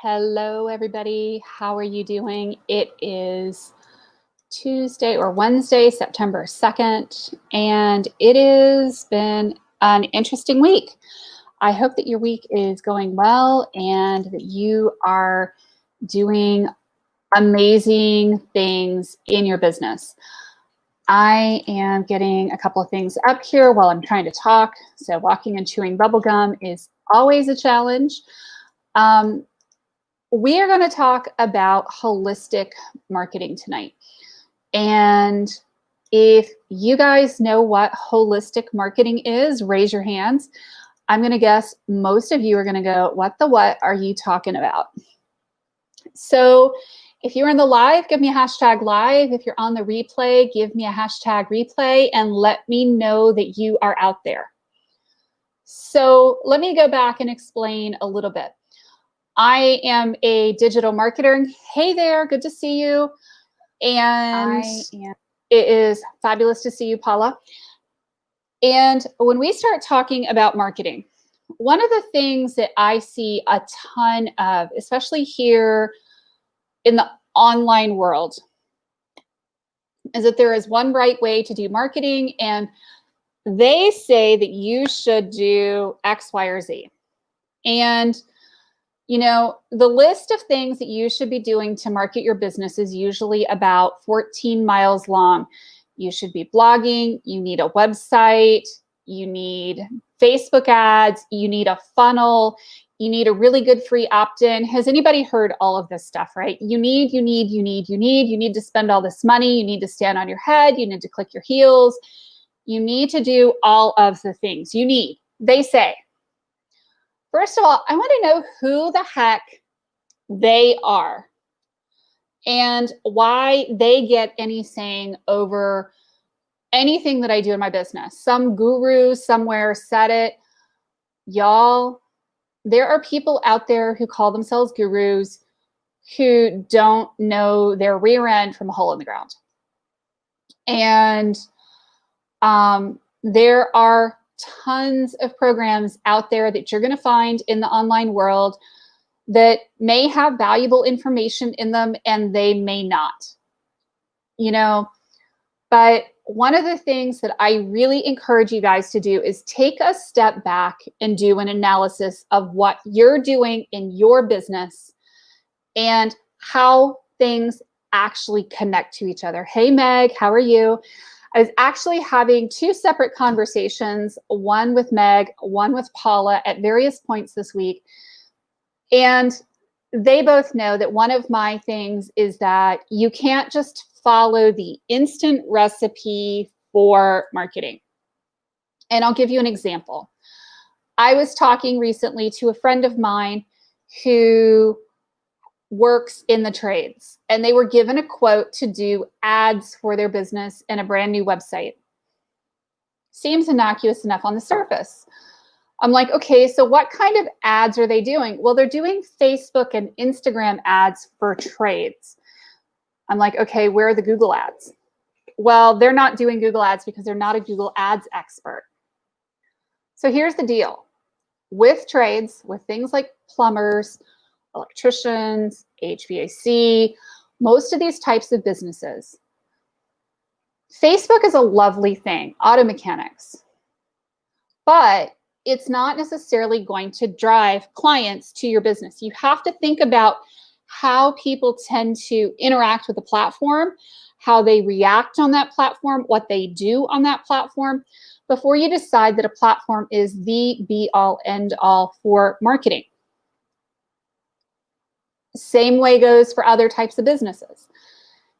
Hello, everybody. How are you doing? It is Tuesday or Wednesday, September 2nd, and it has been an interesting week. I hope that your week is going well and that you are doing amazing things in your business. I am getting a couple of things up here while I'm trying to talk. So walking and chewing bubble gum is always a challenge. We are going to talk about holistic marketing tonight. And if you guys know what holistic marketing is, raise your hands. I'm going to guess most of you are going to go, what are you talking about? So if you're in the live, give me a hashtag live. If you're on the replay, give me a hashtag replay and let me know that you are out there. So let me go back and explain a little bit. I am a digital marketer. Hey there, good to see you. And it is fabulous to see you, Paula. And when we start talking about marketing, one of the things that I see a ton of, especially here in the online world, is that there is one right way to do marketing, and they say that you should do X, Y, or Z. And you know, the list of things that you should be doing to market your business is usually about 14 miles long. You should be blogging, you need a website, you need Facebook ads, you need a funnel, you need a really good free opt-in. Has anybody heard all of this stuff, right? You need to spend all this money, you need to stand on your head, you need to click your heels, you need to do all of the things you need, they say. First of all, I want to know who the heck they are and why they get any saying over anything that I do in my business. Some guru somewhere said it. Y'all, there are people out there who call themselves gurus who don't know their rear end from a hole in the ground. And there are tons of programs out there that you're going to find in the online world that may have valuable information in them and they may not, you know. But one of the things that I really encourage you guys to do is take a step back and do an analysis of what you're doing in your business and how things actually connect to each other. Hey, Meg, how are you? I was actually having two separate conversations, one with Meg, one with Paula at various points this week. And they both know that one of my things is that you can't just follow the instant recipe for marketing. And I'll give you an example. I was talking recently to a friend of mine who works in the trades, and they were given a quote to do ads for their business and a brand new website. Seems innocuous enough on the surface. I'm like, okay, so what kind of ads are they doing? Well, they're doing Facebook and Instagram ads for trades. I'm like, okay, where are the Google ads? Well, they're not doing Google ads because they're not a Google ads expert. So here's the deal. With trades, with things like plumbers, electricians, HVAC, most of these types of businesses, Facebook is a lovely thing, auto mechanics, but it's not necessarily going to drive clients to your business. You have to think about how people tend to interact with the platform, how they react on that platform, what they do on that platform, before you decide that a platform is the be-all, end-all for marketing. Same way goes for other types of businesses.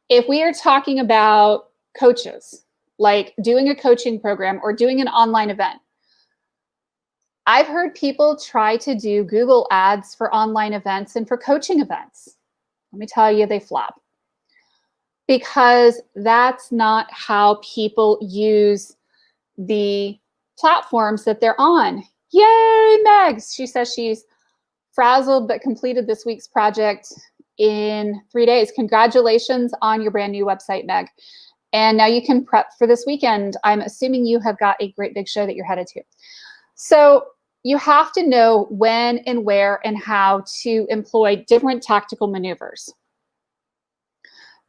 If we are talking about coaches, like doing a coaching program or doing an online event, I've heard people try to do Google ads for online events and for coaching events. Let me tell you, they flop. Because that's not how people use the platforms that they're on. Yay, Megs! She says she's frazzled but completed this week's project in 3 days. Congratulations on your brand new website, Meg. And now you can prep for this weekend. I'm assuming you have got a great big show that you're headed to. So you have to know when and where and how to employ different tactical maneuvers.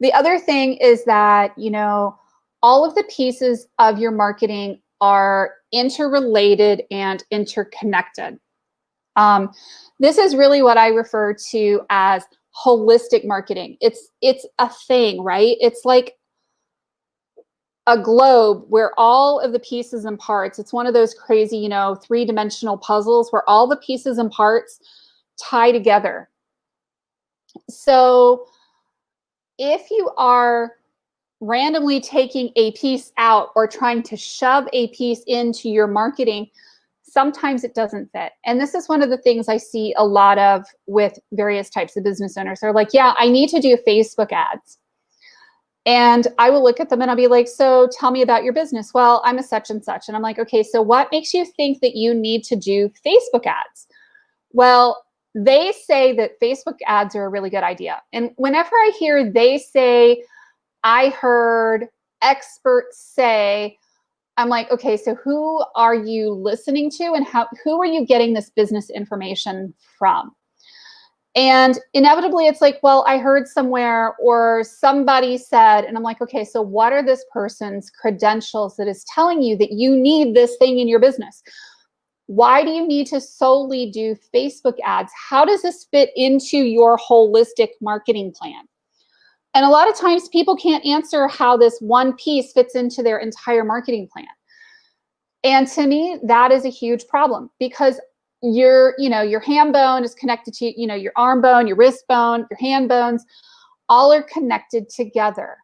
The other thing is that, all of the pieces of your marketing are interrelated and interconnected. This is really what I refer to as holistic marketing. It's a thing, right? It's like a globe where all of the pieces and parts, it's one of those crazy, three-dimensional puzzles where all the pieces and parts tie together. So if you are randomly taking a piece out or trying to shove a piece into your marketing, sometimes it doesn't fit. And this is one of the things I see a lot of with various types of business owners. They're like, yeah, I need to do Facebook ads. And I will look at them and I'll be like, so tell me about your business. Well, I'm a such and such. And I'm like, okay, so what makes you think that you need to do Facebook ads? Well, they say that Facebook ads are a really good idea. And whenever I hear they say, I heard experts say, I'm like, okay, so who are you listening to and who are you getting this business information from? And inevitably it's like, well, I heard somewhere or somebody said, and I'm like, okay, so what are this person's credentials that is telling you that you need this thing in your business? Why do you need to solely do Facebook ads? How does this fit into your holistic marketing plan? And a lot of times people can't answer how this one piece fits into their entire marketing plan. And to me, that is a huge problem because your ham bone is connected to, your arm bone, your wrist bone, your hand bones, all are connected together.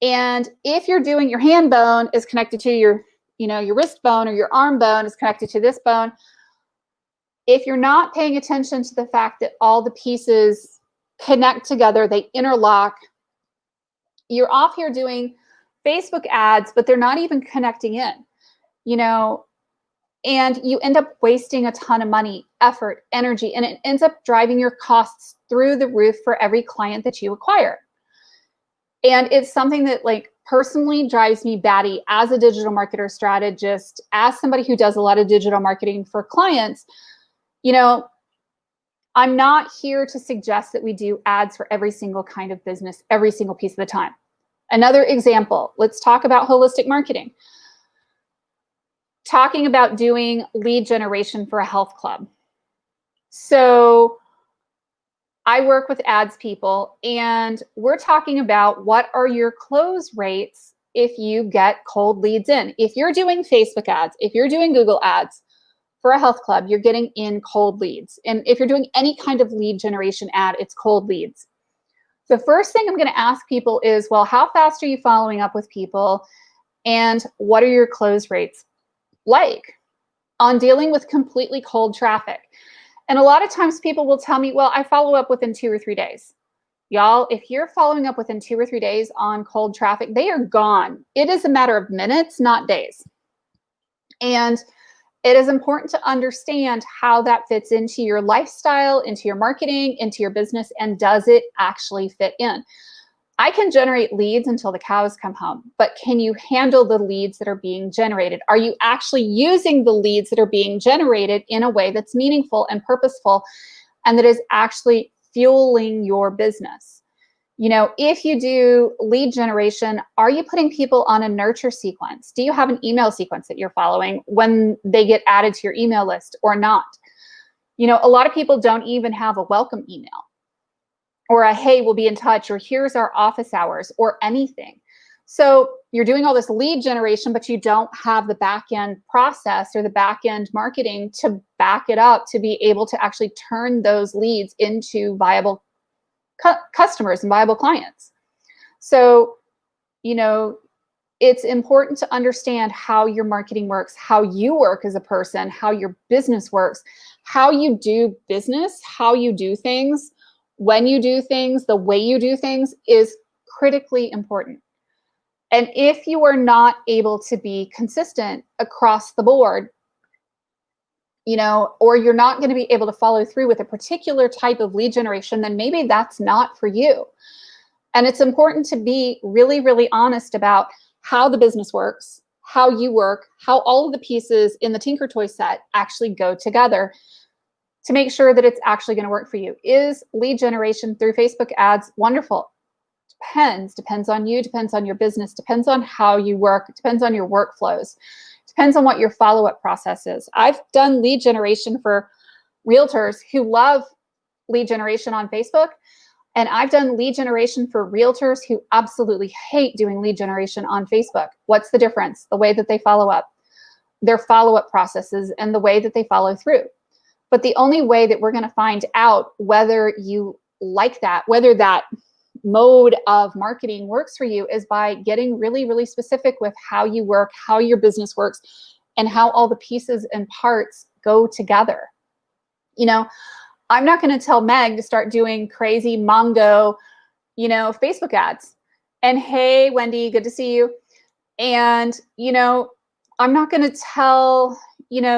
And if you're doing your hand bone is connected to your wrist bone, or your arm bone is connected to this bone, if you're not paying attention to the fact that all the pieces connect together, they interlock, you're off here doing Facebook ads, but they're not even connecting in, and you end up wasting a ton of money, effort, energy, and it ends up driving your costs through the roof for every client that you acquire. And it's something that personally drives me batty as a digital marketer strategist, as somebody who does a lot of digital marketing for clients. I'm not here to suggest that we do ads for every single kind of business, every single piece of the time. Another example, let's talk about holistic marketing. Talking about doing lead generation for a health club. So I work with ads people, and we're talking about what are your close rates if you get cold leads in. If you're doing Facebook ads, if you're doing Google ads for a health club, you're getting in cold leads. And if you're doing any kind of lead generation ad, it's cold leads. The first thing I'm going to ask people is, well, how fast are you following up with people? And what are your close rates like on dealing with completely cold traffic? And a lot of times people will tell me, well, I follow up within 2 or 3 days. Y'all, if you're following up within 2 or 3 days on cold traffic, they are gone. It is a matter of minutes, not days. And it is important to understand how that fits into your lifestyle, into your marketing, into your business, and does it actually fit in? I can generate leads until the cows come home, but can you handle the leads that are being generated? Are you actually using the leads that are being generated in a way that's meaningful and purposeful and that is actually fueling your business? If you do lead generation, are you putting people on a nurture sequence? Do you have an email sequence that you're following when they get added to your email list or not? A lot of people don't even have a welcome email, or a, hey, we'll be in touch, or here's our office hours, or anything. So you're doing all this lead generation, but you don't have the back end process or the back end marketing to back it up to be able to actually turn those leads into viable customers and viable clients. So, it's important to understand how your marketing works, how you work as a person, how your business works, how you do business, how you do things, when you do things, the way you do things is critically important. And if you are not able to be consistent across the board, or you're not going to be able to follow through with a particular type of lead generation, then maybe that's not for you. And it's important to be really, really honest about how the business works, how you work, how all of the pieces in the Tinker Toy set actually go together to make sure that it's actually going to work for you. Is lead generation through Facebook ads wonderful? Depends on you, depends on your business, depends on how you work, depends on your workflows, depends on what your follow-up process is. I've done lead generation for realtors who love lead generation on Facebook, and I've done lead generation for realtors who absolutely hate doing lead generation on Facebook. What's the difference? The way that they follow up, their follow-up processes, and the way that they follow through. But the only way that we're going to find out whether you like that, whether that mode of marketing works for you, is by getting really, really specific with how you work, how your business works, and how all the pieces and parts go together. You know, I'm not going to tell Meg to start doing crazy Mongo, Facebook ads. And hey, Wendy, good to see you. And, I'm not going to tell,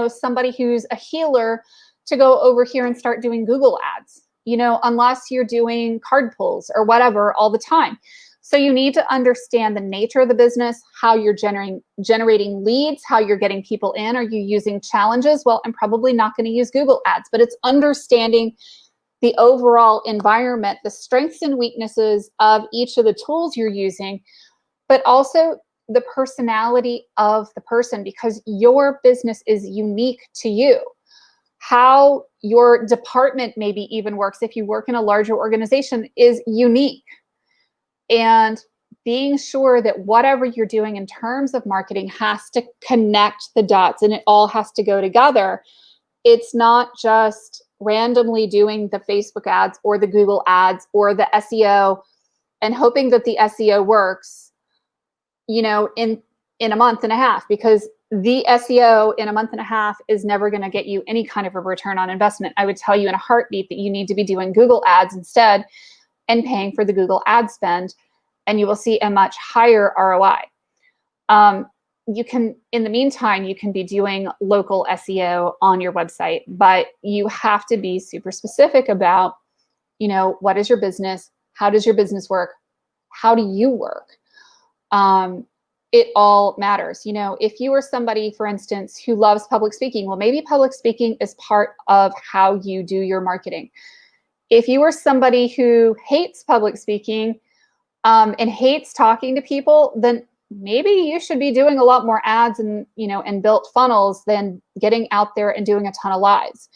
somebody who's a healer to go over here and start doing Google ads, unless you're doing card pulls or whatever all the time. So you need to understand the nature of the business, how you're generating leads, how you're getting people in. Are you using challenges? Well, I'm probably not going to use Google ads, but it's understanding the overall environment, the strengths and weaknesses of each of the tools you're using, but also the personality of the person, because your business is unique to you. How your department maybe even works, if you work in a larger organization, is unique. And being sure that whatever you're doing in terms of marketing has to connect the dots, and it all has to go together. It's not just randomly doing the Facebook ads or the Google ads or the SEO and hoping that the SEO works, in a month and a half, because the SEO in a month and a half is never going to get you any kind of a return on investment. I would tell you in a heartbeat that you need to be doing Google ads instead and paying for the Google ad spend, and you will see a much higher ROI. You can, in the meantime, you can be doing local SEO on your website, but you have to be super specific about, what is your business? How does your business work? How do you work? It all matters. If you are somebody, for instance, who loves public speaking, well, maybe public speaking is part of how you do your marketing. If you are somebody who hates public speaking and hates talking to people, then maybe you should be doing a lot more ads and, and built funnels than getting out there and doing a ton of lives.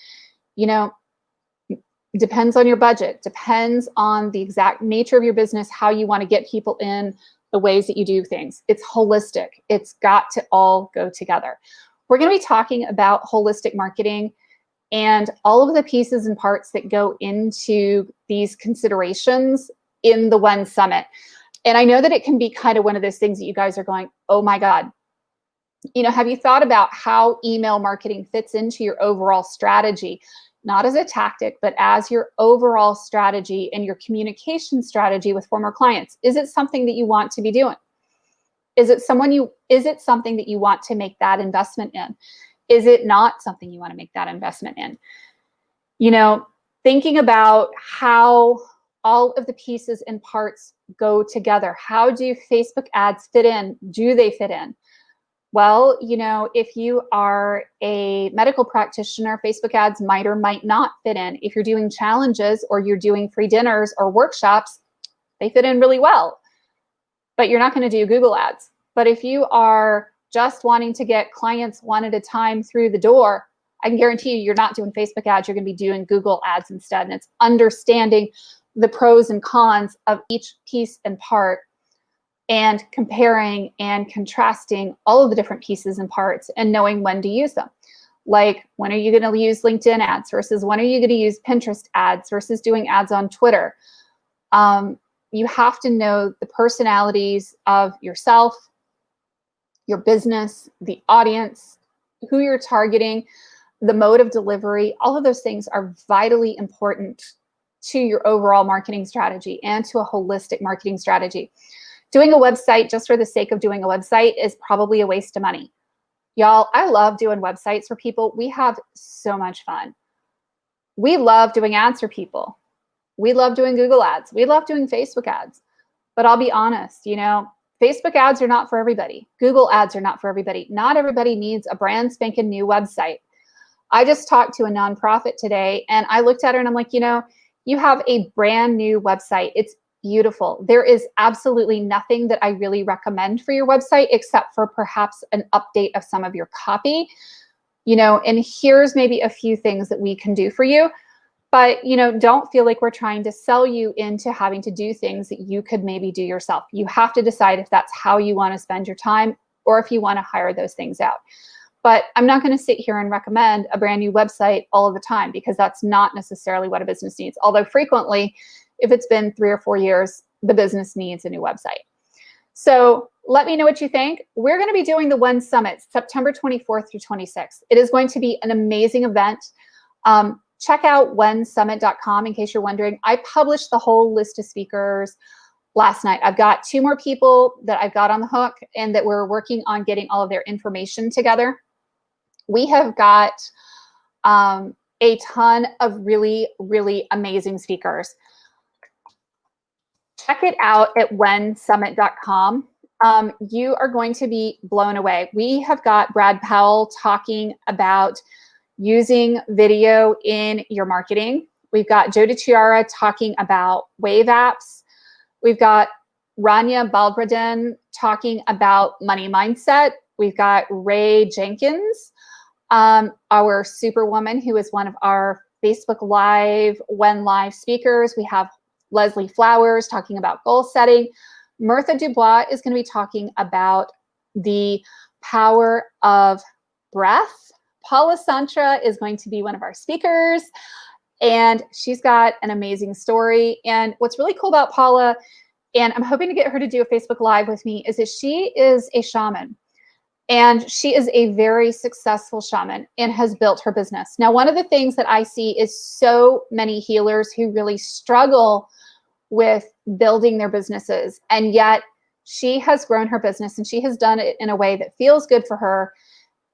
Depends on your budget, depends on the exact nature of your business, how you want to get people in, the ways that you do things. It's holistic. It's got to all go together. We're going to be talking about holistic marketing and all of the pieces and parts that go into these considerations in the One Summit. And I know that it can be kind of one of those things that you guys are going, oh my God, have you thought about how email marketing fits into your overall strategy? Not as a tactic, but as your overall strategy and your communication strategy with former clients. Is it something that you want to be doing? Is it something that you want to make that investment in? Is it not something you want to make that investment in? Thinking about how all of the pieces and parts go together. How do Facebook ads fit in? Do they fit in? Well, if you are a medical practitioner, Facebook ads might or might not fit in. If you're doing challenges or you're doing free dinners or workshops, they fit in really well. But you're not going to do Google ads. But if you are just wanting to get clients one at a time through the door, I can guarantee you you're not doing Facebook ads. You're going to be doing Google ads instead. And it's understanding the pros and cons of each piece and part, and comparing and contrasting all of the different pieces and parts and knowing when to use them. Like, when are you going to use LinkedIn ads versus when are you going to use Pinterest ads versus doing ads on Twitter? You have to know the personalities of yourself, your business, the audience, who you're targeting, the mode of delivery. All of those things are vitally important to your overall marketing strategy and to a holistic marketing strategy. Doing a website just for the sake of doing a website is probably a waste of money. Y'all, I love doing websites for people. We have so much fun. We love doing ads for people. We love doing Google ads. We love doing Facebook ads. But I'll be honest, Facebook ads are not for everybody. Google ads are not for everybody. Not everybody needs a brand spanking new website. I just talked to a nonprofit today and I looked at her and I'm like, you have a brand new website. It's beautiful. There is absolutely nothing that I really recommend for your website except for perhaps an update of some of your copy, and here's maybe a few things that we can do for you. But, don't feel like we're trying to sell you into having to do things that you could maybe do yourself. You have to decide if that's how you want to spend your time or if you want to hire those things out. But I'm not going to sit here and recommend a brand new website all of the time because that's not necessarily what a business needs. Although frequently, if it's been 3 or 4 years, the business needs a new website. So let me know what you think. We're going to be doing the One Summit, September 24th through 26th. It is going to be an amazing event. Check out onesummit.com in case you're wondering. I published the whole list of speakers last night. I've got 2 more people that I've got on the hook and that we're working on getting all of their information together. We have got a ton of really, really amazing speakers. Check it out at onesummit.com. You are going to be blown away. We have got Brad Powell talking about using video in your marketing. We've got Joe DiChiara talking about Wave apps. We've got Rania Balgradin talking about money mindset. We've got Ray Jenkins, our superwoman, who is one of our Facebook Live, When Live speakers. We have Leslie Flowers talking about goal setting. Mirtha Dubois is going to be talking about the power of breath. Paula Santra is going to be one of our speakers, and she's got an amazing story. And what's really cool about Paula, and I'm hoping to get her to do a Facebook Live with me, is that she is a shaman. And she is a very successful shaman and has built her business. Now, one of the things that I see is so many healers who really struggle with building their businesses. And yet she has grown her business and she has done it in a way that feels good for her.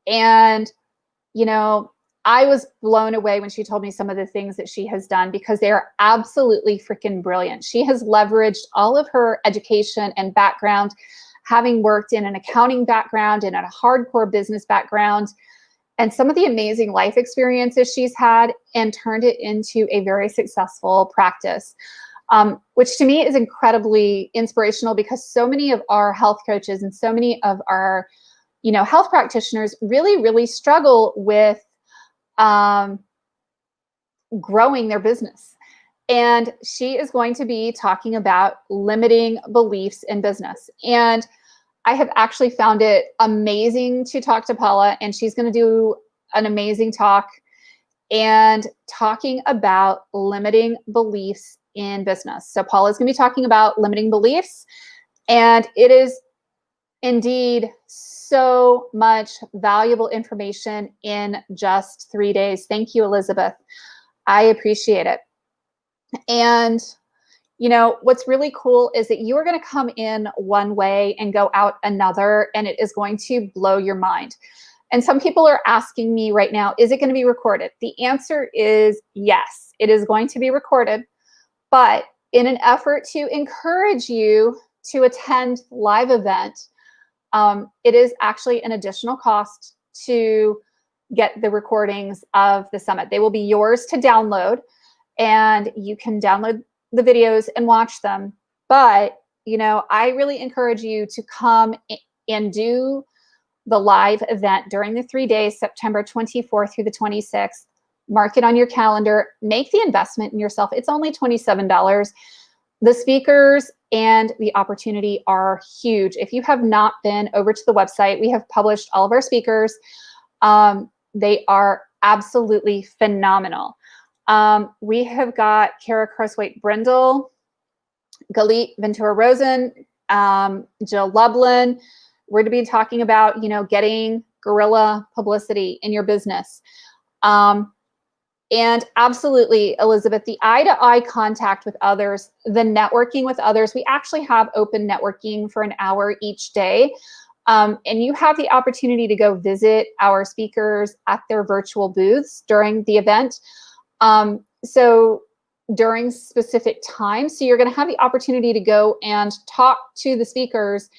And I was blown away when she told me some of the things that she has done because they are absolutely freaking brilliant. She has leveraged all of her education and background, having worked in an accounting background and in a hardcore business background, and some of the amazing life experiences she's had, and turned it into a very successful practice, which to me is incredibly inspirational because so many of our health coaches and so many of our health practitioners really, really struggle with growing their business. And she is going to be talking about limiting beliefs in business. And I have actually found it amazing to talk to Paula, and she's going to do an amazing talk and talking about limiting beliefs in business. So Paula is going to be talking about limiting beliefs, and it is indeed so much valuable information in just 3 days. Thank you, Elizabeth. I appreciate it. And what's really cool is that you are going to come in one way and go out another, and it is going to blow your mind. And some people are asking me right now, is it going to be recorded? The answer is yes, it is going to be recorded. But in an effort to encourage you to attend live event, it is actually an additional cost to get the recordings of the summit. They will be yours to download, and you can download the videos and watch them. But, I really encourage you to come and do the live event during the 3 days, September 24th through the 26th. Mark it on your calendar. Make the investment in yourself. It's only $27. The speakers and the opportunity are huge. If you have not been over to the website, we have published all of our speakers. They are absolutely phenomenal. We have got Kara Crosthwaite Brindle, Galit Ventura Rosen, Jill Lublin. We're going to be talking about, getting guerrilla publicity in your business. And absolutely, Elizabeth, the eye-to-eye contact with others, the networking with others. We actually have open networking for an hour each day. And you have the opportunity to go visit our speakers at their virtual booths during the event. So during specific times. So you're going to have the opportunity to go and talk to the speakers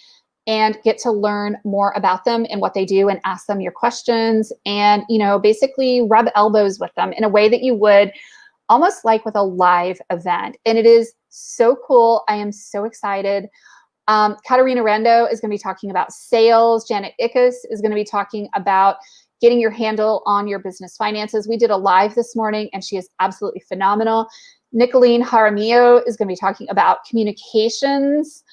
and get to learn more about them and what they do and ask them your questions and, basically rub elbows with them in a way that you would almost like with a live event. And it is so cool. I am so excited. Katarina Rando is going to be talking about sales. Janet Ickes is going to be talking about getting your handle on your business finances. We did a live this morning and she is absolutely phenomenal. Nicolene Jaramillo is going to be talking about communications.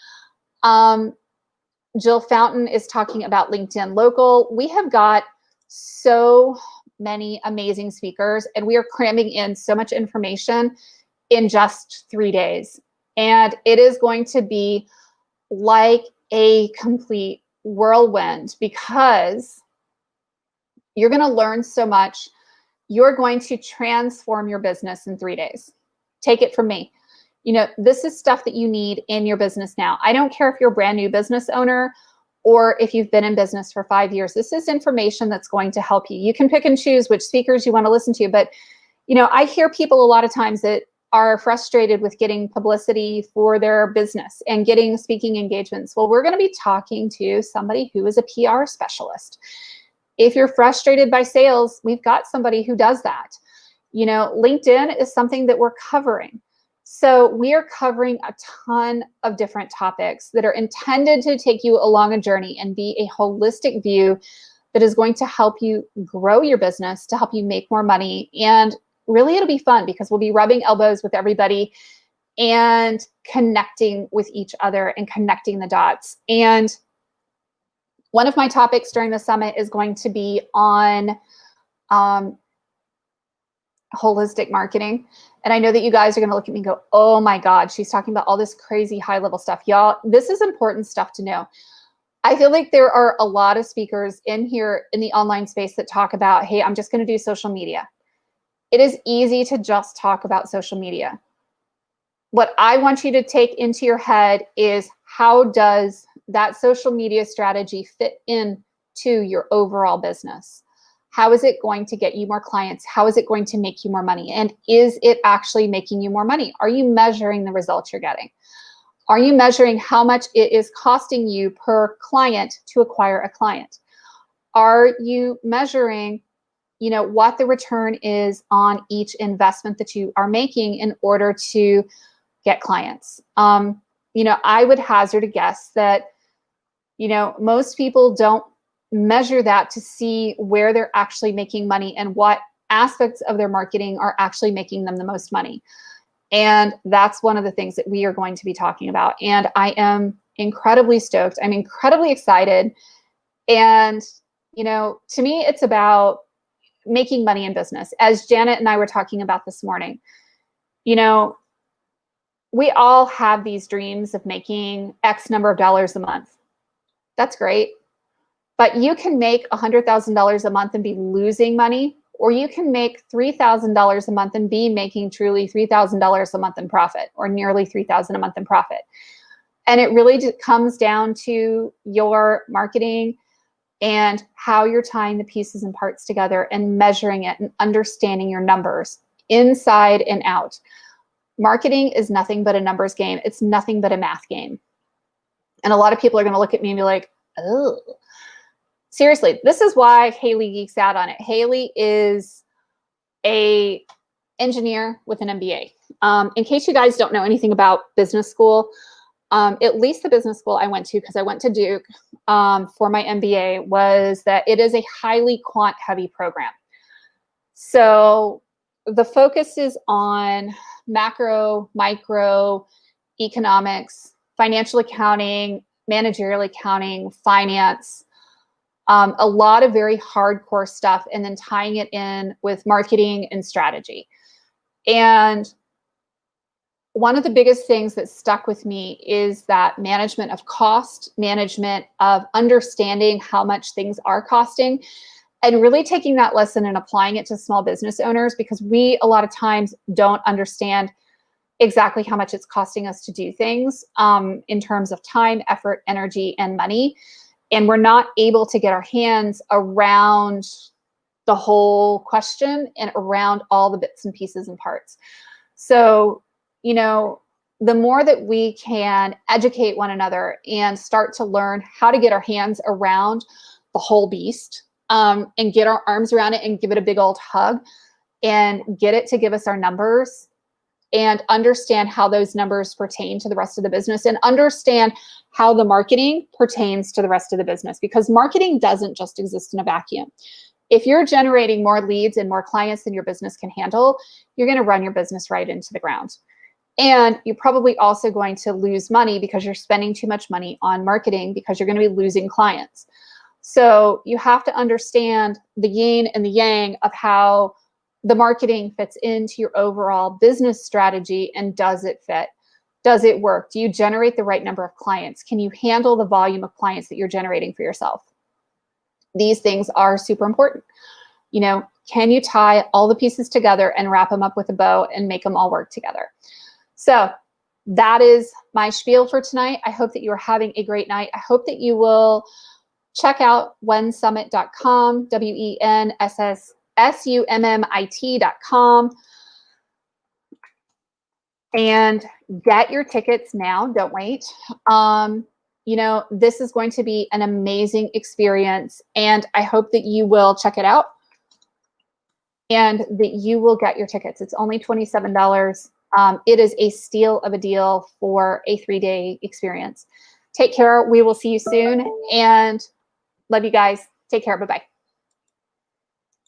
Jill Fountain is talking about LinkedIn Local. We have got so many amazing speakers and we are cramming in so much information in just 3 days. And it is going to be like a complete whirlwind because you're going to learn so much. You're going to transform your business in 3 days. Take it from me. This is stuff that you need in your business now. I don't care if you're a brand new business owner or if you've been in business for 5 years. This is information that's going to help you. You can pick and choose which speakers you want to listen to, but I hear people a lot of times that are frustrated with getting publicity for their business and getting speaking engagements. Well, we're going to be talking to somebody who is a PR specialist. If you're frustrated by sales, we've got somebody who does that. LinkedIn is something that we're covering. So we are covering a ton of different topics that are intended to take you along a journey and be a holistic view that is going to help you grow your business, to help you make more money. And really, it'll be fun because we'll be rubbing elbows with everybody and connecting with each other and connecting the dots. And one of my topics during the summit is going to be on holistic marketing. And I know that you guys are going to look at me and go, oh my God, she's talking about all this crazy high level stuff. Y'all, this is important stuff to know. I feel like there are a lot of speakers in here in the online space that talk about, hey, I'm just going to do social media. It is easy to just talk about social media. What I want you to take into your head is how does that social media strategy fit into your overall business? How is it going to get you more clients? How is it going to make you more money? And is it actually making you more money? Are you measuring the results you're getting? Are you measuring how much it is costing you per client to acquire a client? Are you measuring, what the return is on each investment that you are making in order to get clients? I would hazard a guess that, most people don't measure that to see where they're actually making money and what aspects of their marketing are actually making them the most money. And that's one of the things that we are going to be talking about. And I am incredibly stoked. I'm incredibly excited. And, to me, it's about making money in business. As Janet and I were talking about this morning, we all have these dreams of making X number of dollars a month. That's great. But you can make $100,000 a month and be losing money, or you can make $3,000 a month and be making truly $3,000 a month in profit, or nearly $3,000 a month in profit. And it really just comes down to your marketing and how you're tying the pieces and parts together and measuring it and understanding your numbers inside and out. Marketing is nothing but a numbers game. It's nothing but a math game. And a lot of people are going to look at me and be like, oh. Seriously, this is why Haley geeks out on it. Haley is an engineer with an MBA. In case you guys don't know anything about business school, at least the business school I went to, because I went to Duke for my MBA, was that it is a highly quant heavy program. So the focus is on macro, micro, economics, financial accounting, managerial accounting, finance, a lot of very hardcore stuff, and then tying it in with marketing and strategy. And one of the biggest things that stuck with me is that management of cost, management of understanding how much things are costing, and really taking that lesson and applying it to small business owners, because we a lot of times don't understand exactly how much it's costing us to do things in terms of time, effort, energy, and money. And we're not able to get our hands around the whole question and around all the bits and pieces and parts. So, you know, the more that we can educate one another and start to learn how to get our hands around the whole beast, and get our arms around it and give it a big old hug and get it to give us our numbers and understand how those numbers pertain to the rest of the business and understand how the marketing pertains to the rest of the business, because marketing doesn't just exist in a vacuum. If you're generating more leads and more clients than your business can handle, you're going to run your business right into the ground. And you're probably also going to lose money because you're spending too much money on marketing because you're going to be losing clients. So you have to understand the yin and the yang of how the marketing fits into your overall business strategy, and does it fit? Does it work? Do you generate the right number of clients? Can you handle the volume of clients that you're generating for yourself? These things are super important. You know, can you tie all the pieces together and wrap them up with a bow and make them all work together? So that is my spiel for tonight. I hope that you are having a great night. I hope that you will check out wensummit.com, WENSSUMMIT.com, and get your tickets now. Don't wait. You know, this is going to be an amazing experience, and I hope that you will check it out and that you will get your tickets. It's only $27. It is a steal of a deal for a 3-day experience. Take care. We will see you soon, and love you guys. Take care. Bye-bye.